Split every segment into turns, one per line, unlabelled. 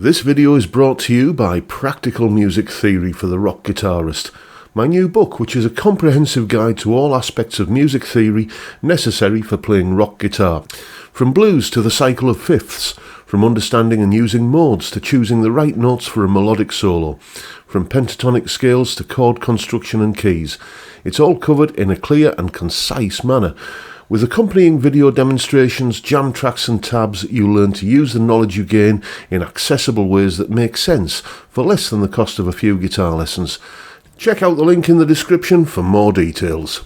This video is brought to you by Practical Music Theory for the Rock Guitarist, my new book, which is a comprehensive guide to all aspects of music theory necessary for playing rock guitar. From blues to the cycle of fifths, from understanding and using modes to choosing the right notes for a melodic solo, from pentatonic scales to chord construction and keys. It's all covered in a clear and concise manner. With accompanying video demonstrations, jam tracks and tabs, you'll learn to use the knowledge you gain in accessible ways that make sense for less than the cost of a few guitar lessons. Check out the link in the description for more details.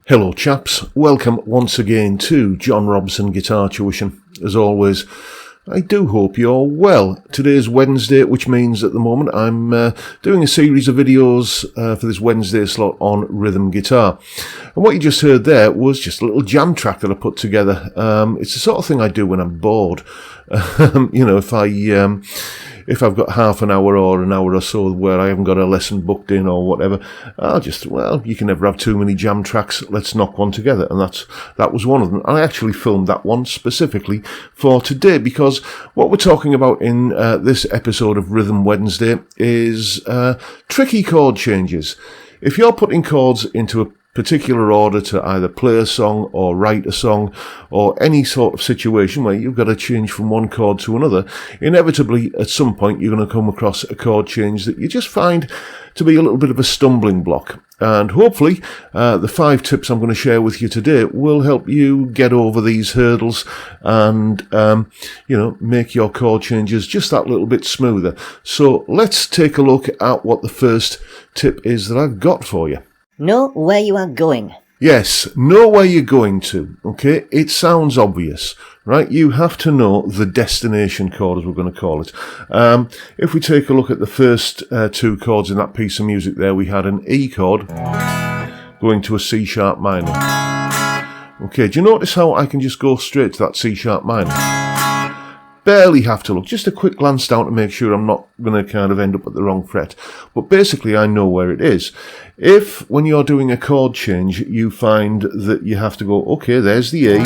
Hello chaps, welcome once again to John Robson Guitar Tuition. As always, I do hope you're well. Today's Wednesday, which means at the moment I'm doing a series of videos for this Wednesday slot on rhythm guitar. And what you just heard there was just a little jam track that I put together. It's the sort of thing I do when I'm bored. If I've got half an hour or an hour or so where I haven't got a lesson booked in or whatever, you can never have too many jam tracks, let's knock one together. And that was one of them. And I actually filmed that one specifically for today because what we're talking about in this episode of Rhythm Wednesday is tricky chord changes. If you're putting chords into a particular order to either play a song or write a song or any sort of situation where you've got to change from one chord to another, inevitably at some point you're going to come across a chord change that you just find to be a little bit of a stumbling block. And hopefully the 5 tips I'm going to share with you today will help you get over these hurdles and make your chord changes just that little bit smoother. So let's take a look at what the first tip is that I've got for you.
Know where you are going.
Yes, know where you're going to, okay? It sounds obvious, right? You have to know the destination chord, as we're going to call it. If we take a look at the first 2 chords in that piece of music there, we had an E chord going to a C sharp minor. Okay, do you notice how I can just go straight to that C sharp minor? Barely have to look, just a quick glance down to make sure I'm not going to kind of end up at the wrong fret. But basically I know where it is. If, when you're doing a chord change, you find that you have to go, okay, there's the E,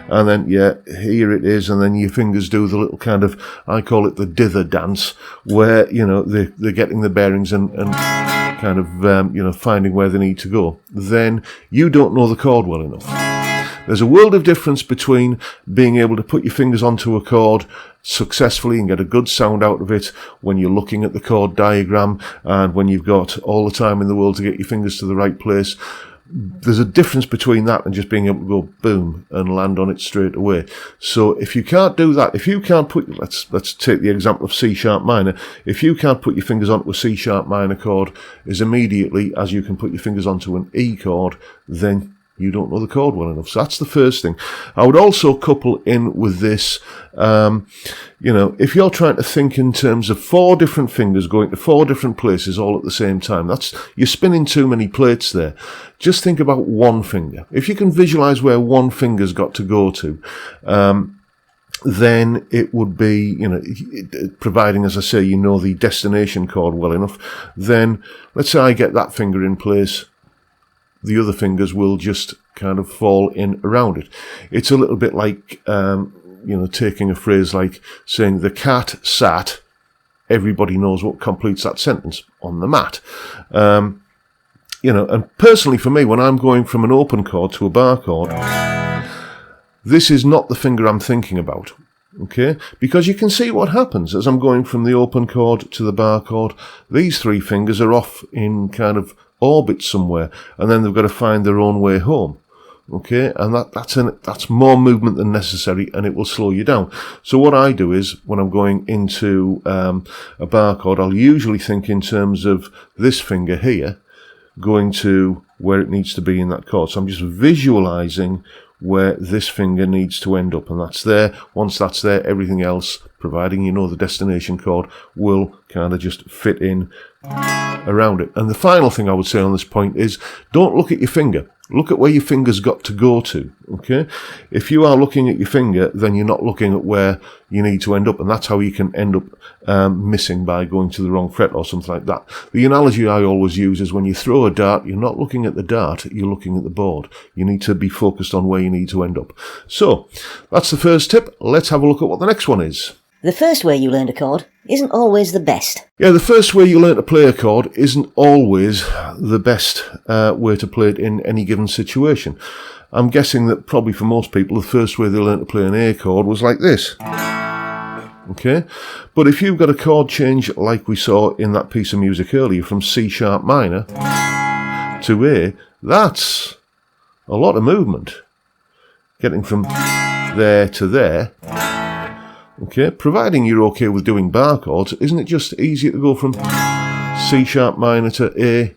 and then, yeah, here it is, and then your fingers do the little kind of, I call it the dither dance, where, they're getting the bearings and kind of, finding where they need to go, then you don't know the chord well enough. There's a world of difference between being able to put your fingers onto a chord successfully and get a good sound out of it when you're looking at the chord diagram and when you've got all the time in the world to get your fingers to the right place. There's a difference between that and just being able to go boom and land on it straight away. So if you can't do that, if you can't put, let's take the example of C sharp minor. If you can't put your fingers onto a C sharp minor chord as immediately as you can put your fingers onto an E chord, then You don't know the chord well enough. So that's the first thing. I would also couple in with this, if you're trying to think in terms of 4 different fingers going to 4 different places all at the same time, you're spinning too many plates there. Just think about one finger. If you can visualize where one finger's got to go to, then it would be, providing, as I say, you know the destination chord well enough, then let's say I get that finger in place, the other fingers will just kind of fall in around it. It's a little bit like, taking a phrase like saying the cat sat, everybody knows what completes that sentence, on the mat. And personally for me, when I'm going from an open chord to a bar chord, this is not the finger I'm thinking about, okay? Because you can see what happens as I'm going from the open chord to the bar chord. These 3 fingers are off in kind of orbit somewhere, and then they've got to find their own way home, okay? And that's more movement than necessary, and it will slow you down. So what I do is, when I'm going into a bar chord, I'll usually think in terms of this finger here going to where it needs to be in that chord. So I'm just visualizing where this finger needs to end up, and that's there. Once that's there, everything else, providing you know the destination chord, will kind of just fit in around it. And the final thing I would say on this point is, don't look at your finger. Look at where your finger's got to go to, okay? If you are looking at your finger, then you're not looking at where you need to end up, and that's how you can end up missing by going to the wrong fret or something like that. The analogy I always use is when you throw a dart, you're not looking at the dart, you're looking at the board. You need to be focused on where you need to end up. So, that's the first tip. Let's have a look at what the next one is.
The first way you learned a chord isn't always the best.
Yeah, the first way you learn to play a chord isn't always the best way to play it in any given situation. I'm guessing that probably for most people, the first way they learned to play an A chord was like this. Okay? But if you've got a chord change like we saw in that piece of music earlier from C sharp minor to A, that's a lot of movement. Getting from there to there. Okay, providing you're okay with doing bar chords, isn't it just easier to go from C sharp minor to A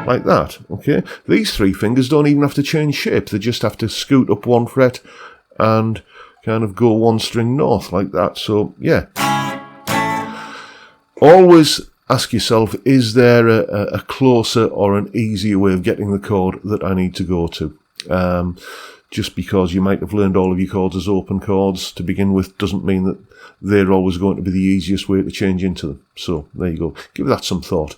like that? Okay, these 3 fingers don't even have to change shape, they just have to scoot up 1 fret and kind of go 1 string north like that. So yeah, always ask yourself, is there a closer or an easier way of getting the chord that I need to go to? Just because you might have learned all of your chords as open chords to begin with doesn't mean that they're always going to be the easiest way to change into them. So there you go. Give that some thought.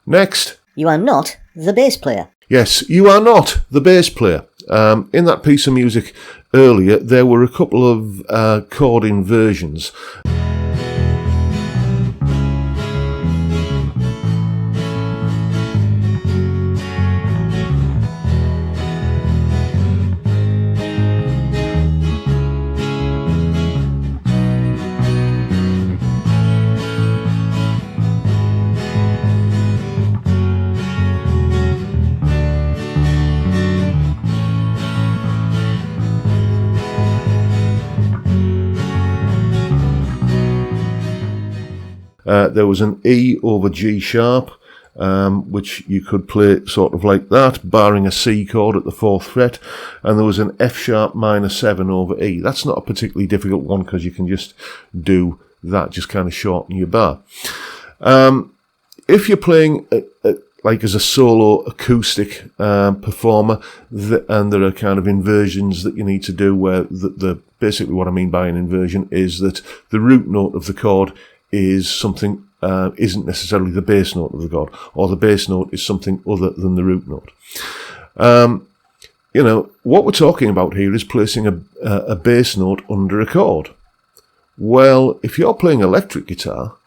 Next.
You are not the bass player.
Yes, you are not the bass player. In that piece of music earlier, there were a couple of chord inversions. There was an E over G sharp, which you could play sort of like that, barring a C chord at the 4th fret, and there was an F sharp minor 7 over E. That's not a particularly difficult one because you can just do that, just kind of shorten your bar. If you're playing like as a solo acoustic performer, and there are kind of inversions that you need to do where basically what I mean by an inversion is that the root note of the chord is something isn't necessarily the bass note of the chord, or the bass note is something other than the root note. What we're talking about here is placing a bass note under a chord. Well, if you're playing electric guitar,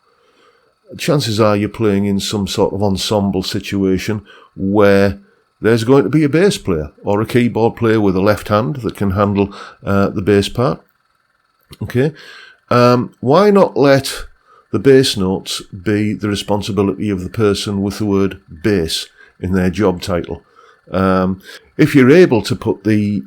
chances are you're playing in some sort of ensemble situation where there's going to be a bass player or a keyboard player with a left hand that can handle the bass part. Okay, why not let the bass notes be the responsibility of the person with the word bass in their job title? If you're able to put the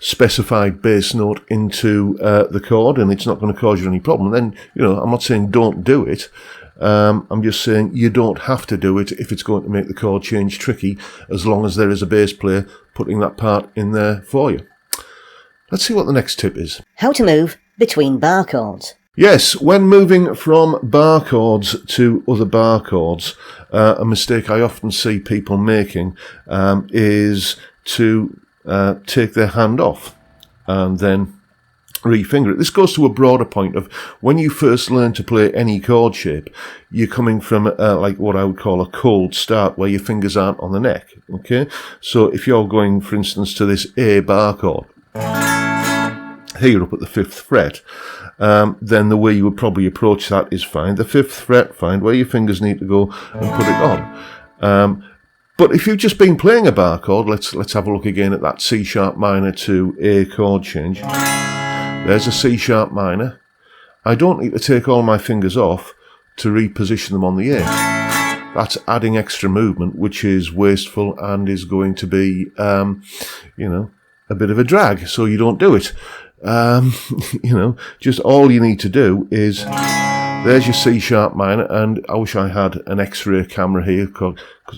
specified bass note into the chord and it's not going to cause you any problem, then, I'm not saying don't do it. I'm just saying you don't have to do it if it's going to make the chord change tricky, as long as there is a bass player putting that part in there for you. Let's see what the next tip is.
How to move between bar chords.
Yes, when moving from bar chords to other bar chords, a mistake I often see people making is to take their hand off and then refinger it. This goes to a broader point of when you first learn to play any chord shape, you're coming from like what I would call a cold start, where your fingers aren't on the neck. Okay, so if you're going, for instance, to this A bar chord here up at the 5th fret, then the way you would probably approach that is find the 5th fret, find where your fingers need to go, and put it on. But if you've just been playing a bar chord, let's have a look again at that C sharp minor to A chord change. There's a C sharp minor. I don't need to take all my fingers off to reposition them on the A. That's adding extra movement, which is wasteful and is going to be, a bit of a drag, so you don't do it. Just all you need to do is, there's your C sharp minor, and I wish I had an X-ray camera here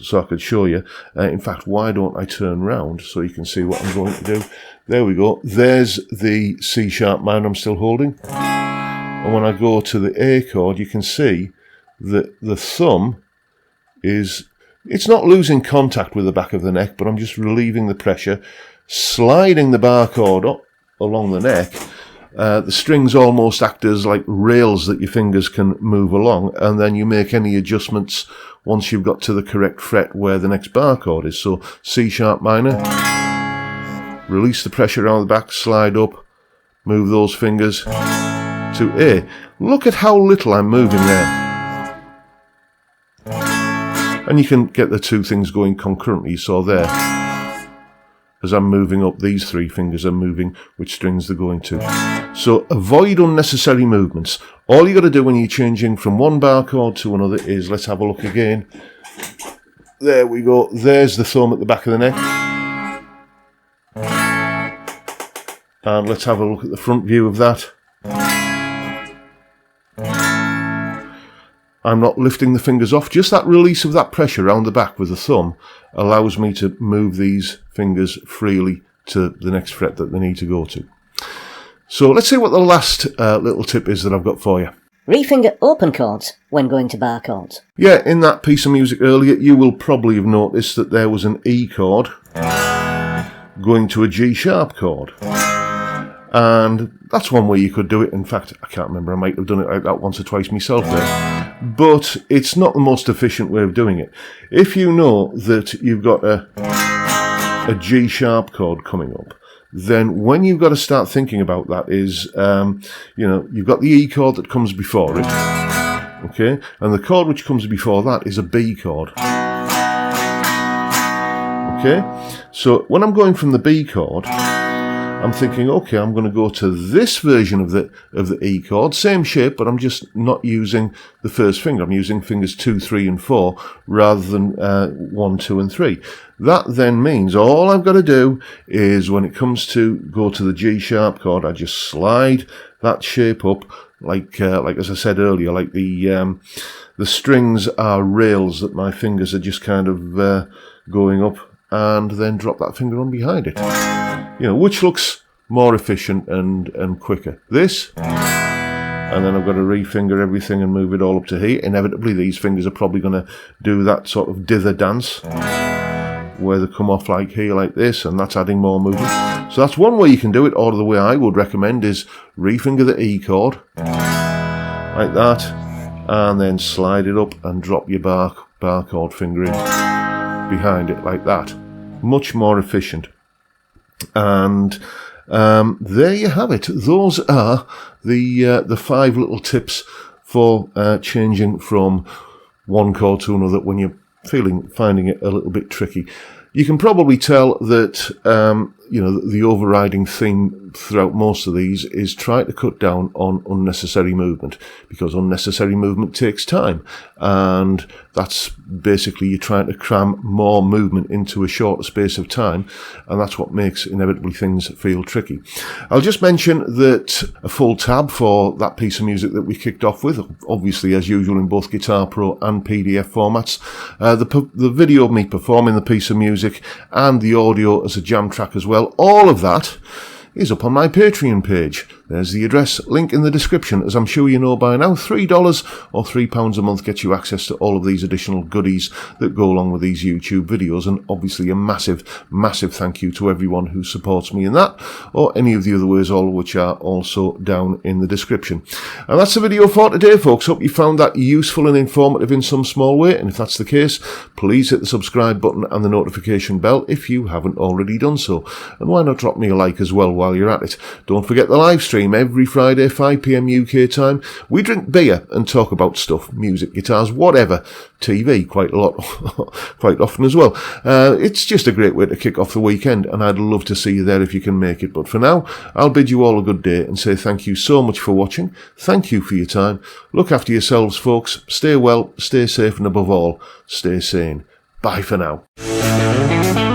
so I could show you. In fact, why don't I turn round so you can see what I'm going to do? There we go. There's the C sharp minor I'm still holding. And when I go to the A chord, you can see that the thumb it's not losing contact with the back of the neck, but I'm just relieving the pressure, sliding the bar chord up along the neck. The strings almost act as like rails that your fingers can move along, and then you make any adjustments once you've got to the correct fret where the next bar chord is. So C sharp minor, release the pressure around the back, slide up, move those fingers to A. Look at how little I'm moving there. And you can get the two things going concurrently. So there, as I'm moving up, these three fingers are moving which strings they're going to. So avoid unnecessary movements. All you got to do when you're changing from one bar chord to another is, let's have a look again. There we go. There's the thumb at the back of the neck. And let's have a look at the front view of that. I'm not lifting the fingers off. Just that release of that pressure around the back with the thumb allows me to move these fingers freely to the next fret that they need to go to. So let's see what the last little tip is that I've got for you.
Refinger open chords when going to bar chords.
Yeah, in that piece of music earlier, you will probably have noticed that there was an E chord going to a G sharp chord. And that's one way you could do it. In fact, I can't remember, I might have done it like that once or twice myself there. But it's not the most efficient way of doing it. If you know that you've got a G sharp chord coming up, then when you've got to start thinking about that is, you've got the E chord that comes before it, okay? And the chord which comes before that is a B chord, okay? So when I'm going from the B chord, I'm thinking, okay, I'm going to go to this version of the E chord, same shape, but I'm just not using the first finger. I'm using fingers 2, 3, and 4 rather than 1, 2, and 3. That then means all I've got to do is, when it comes to go to the G sharp chord, I just slide that shape up, like as I said earlier, like the strings are rails that my fingers are just kind of going up, and then drop that finger on behind it. Which looks more efficient and quicker. This, and then I've got to refinger everything and move it all up to here. Inevitably, these fingers are probably going to do that sort of dither dance, where they come off like here, like this, and that's adding more movement. So that's one way you can do it, or the way I would recommend is refinger the E chord, like that, and then slide it up and drop your bar chord finger in behind it, like that. Much more efficient. And there you have it. Those are the 5 little tips for changing from one chord to another when you're finding it a little bit tricky. You can probably tell that the overriding theme throughout most of these is try to cut down on unnecessary movement, because unnecessary movement takes time, and that's basically you're trying to cram more movement into a shorter space of time, and that's what makes inevitably things feel tricky. I'll just mention that a full tab for that piece of music that we kicked off with, obviously as usual in both Guitar Pro and PDF formats, the video of me performing the piece of music and the audio as a jam track as well, all of that is up on my Patreon page. There's the address, link in the description. As I'm sure you know by now, $3 or £3 a month gets you access to all of these additional goodies that go along with these YouTube videos, and obviously a massive, massive thank you to everyone who supports me in that, or any of the other ways, all of which are also down in the description. And that's the video for today, folks. Hope you found that useful and informative in some small way, and if that's the case, please hit the subscribe button and the notification bell if you haven't already done so. And why not drop me a like as well while you're at it. Don't forget the live stream every Friday, 5 PM UK time. We drink beer and talk about stuff, music, guitars, whatever, TV quite a lot, quite often as well. It's just a great way to kick off the weekend, and I'd love to see you there if you can make it. But for now, I'll bid you all a good day and say thank you so much for watching. Thank you for your time. Look after yourselves, folks. Stay well, stay safe, and above all, stay sane. Bye for now.